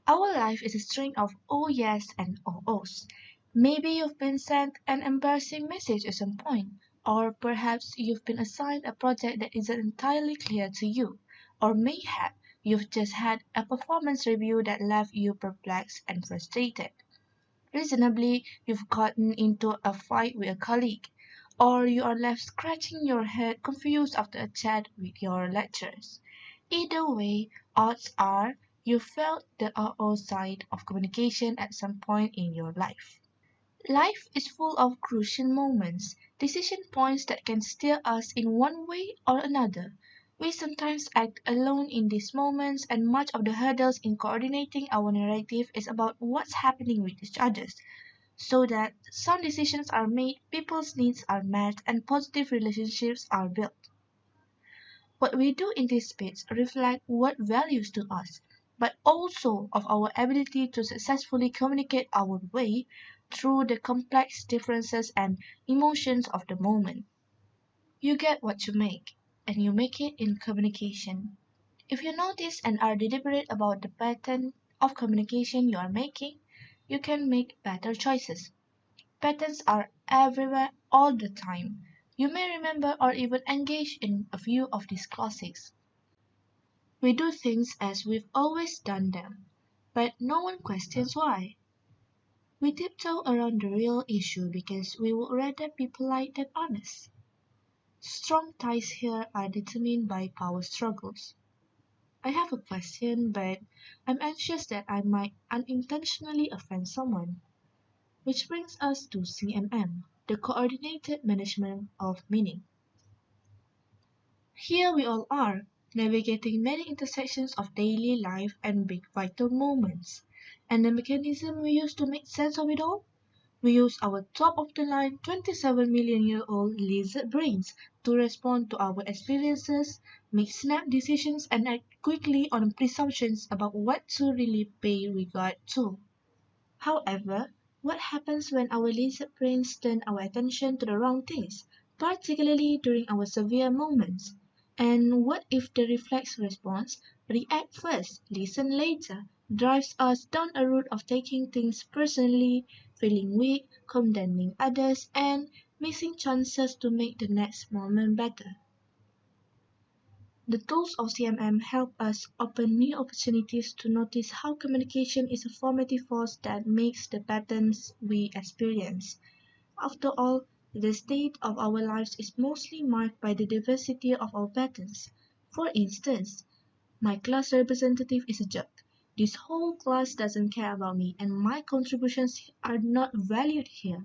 Our life is a string of oh yes and oh ohs. Maybe you've been sent an embarrassing message at some point, or perhaps you've been assigned a project that isn't entirely clear to you, or mayhap you've just had a performance review that left you perplexed and frustrated. Reasonably, you've gotten into a fight with a colleague, or you are left scratching your head confused after a chat with your lecturers. Either way, odds are you felt the RO side of communication at some point in your life. Life is full of crucial moments, decision points that can steer us in one way or another. We sometimes act alone in these moments, and much of the hurdles in coordinating our narrative is about what's happening with each other, so that sound decisions are made, people's needs are met, and positive relationships are built. What we do in this space reflect what values to us, but also of our ability to successfully communicate our way through the complex differences and emotions of the moment. You get what you make, and you make it in communication. If you notice and are deliberate about the pattern of communication you are making, you can make better choices. Patterns are everywhere all the time. You may remember or even engage in a few of these classics. We do things as we've always done them, but no one questions why. We tiptoe around the real issue because we would rather be polite than honest. Strong ties here are determined by power struggles. I have a question, but I'm anxious that I might unintentionally offend someone. Which brings us to CMM, the Coordinated Management of Meaning. Here we all are, navigating many intersections of daily life and big vital moments. And the mechanism we use to make sense of it all? We use our top of the line 27 million year old lizard brains to respond to our experiences, make snap decisions, and act quickly on presumptions about what to really pay regard to. However, what happens when our lizard brains turn our attention to the wrong things, particularly during our severe moments? And what if the reflex response, react first, listen later, drives us down a route of taking things personally, feeling weak, condemning others, and missing chances to make the next moment better? The tools of CMM help us open new opportunities to notice how communication is a formative force that makes the patterns we experience. After all, the state of our lives is mostly marked by the diversity of our patterns. For instance, my class representative is a jerk. This whole class doesn't care about me, and my contributions are not valued here.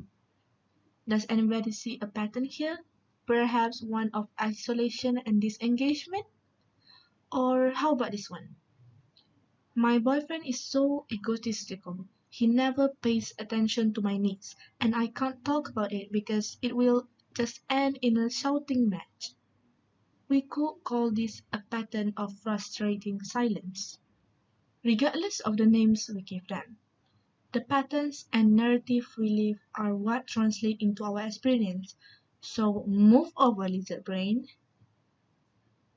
Does anybody see a pattern here? Perhaps one of isolation and disengagement? Or how about this one? My boyfriend is so egotistical. He never pays attention to my needs, and I can't talk about it because it will just end in a shouting match. We could call this a pattern of frustrating silence. Regardless of the names we give them, the patterns and narrative we live are what translate into our experience. So move over, lizard brain.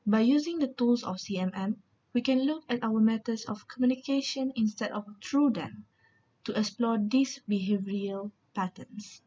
By using the tools of CMM, we can look at our methods of communication instead of through them to explore these behavioral patterns.